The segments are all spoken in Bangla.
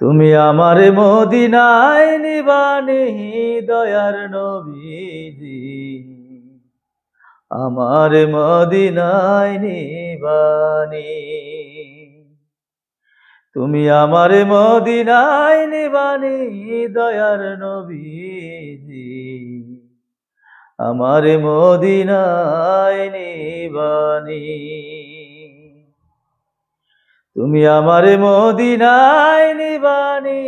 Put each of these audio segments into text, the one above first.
তুমি আমারে মদিনায় নিবানি দয়ার নবীজি, আমারে মদিনায় নিবানি। তুমি আমারে মদিনায় নিবানি দয়ার নবীজি, আমারে মদিনায় নিবানি। তুমি আমারে মদিনায় নিবানি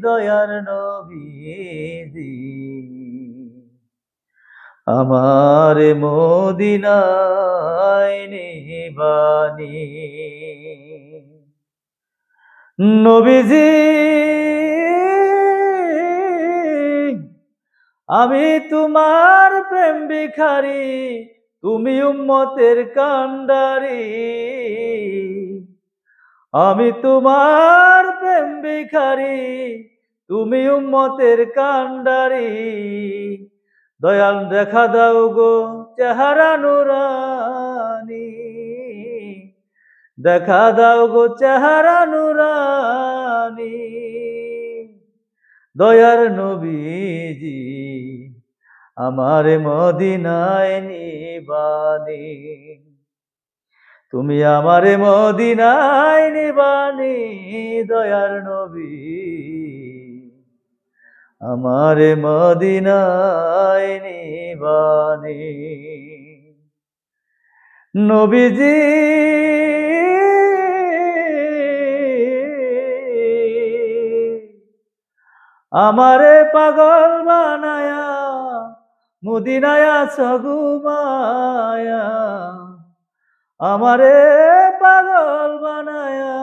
দয়ার নবীজি, আমারে মদিনায় নিবানি। নবীজি আমি তোমার প্রেম ভিখারি, তুমি উম্মতের কান্ডারি। আমি তোমার প্রেম ভিখারি, তুমি উম্মতের কান্ডারি। দয়াল দেখা দাও গো চেহারা নুরানি, দেখা দাও গো চেহারা নুরানি। দয়ার নবীজি আমারে মদিনায় নিবানি। তুমি আমারে মদিনায় নিবানি দয়ার নবী, আমারে মদিনায় নিবানি। নবীজি আমারে পাগল বানায়া মদিনায় আছো ঘুমায়া, আমারে পাগল বানায়া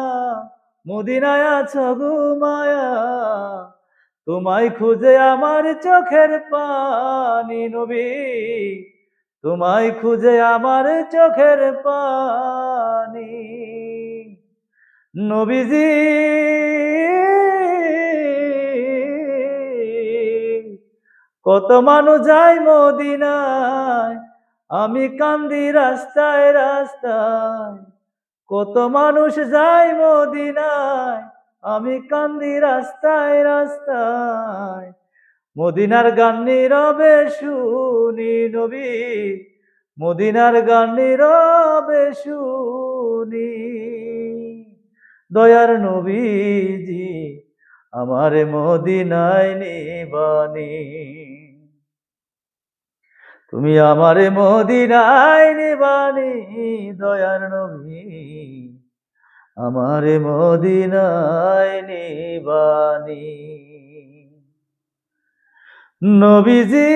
মদিনায় আছো ঘুমায়া। তোমায় খুঁজে আমার চোখের পানি নবী, তোমায় খুঁজে আমার চোখের পানি। নবীজি কত মানুষ যায় মদিনায়, আমি কান্দি রাস্তায় রাস্তায়। কত মানুষ যায় মদিনায়, আমি কান্দি রাস্তায় রাস্তায়। মদিনার গান নীরবে শুনি নবী, মদিনার গান নীরবে শুনি। দয়ার নবীজি আমারে মদিনায় নিবানি। তুমি আমারে মদিনায় নিবানি দয়ার নবী, আমারে মদিনায় নিবানি। নবীজি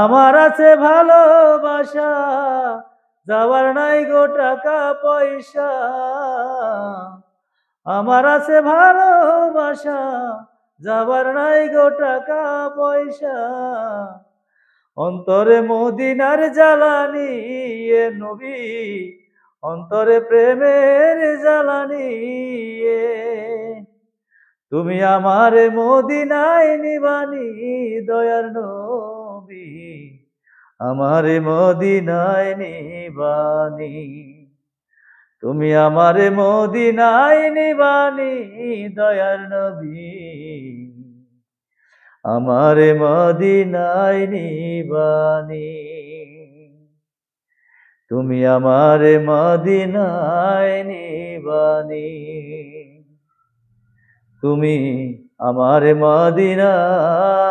আমার আছে ভালোবাসা, যাওয়ার নাই গো টাকা পয়সা। আমার আছে ভালোবাসা, যাবার নাই গো টাকা পয়সা। অন্তরে মদিনার জ্বালানি এ নবী, অন্তরে প্রেমের জ্বালানি এ। তুমি আমারে মদিনায় নিবানি দয়ার নবী, আমারে মদিনায় নিবানি। তুমি আমারে মদিনায় নিবানি দয়ার নবী, আমারে মদিনায় নিবানি। তুমি আমারে মদিনায় নিবানি। তুমি আমারে মদিনায়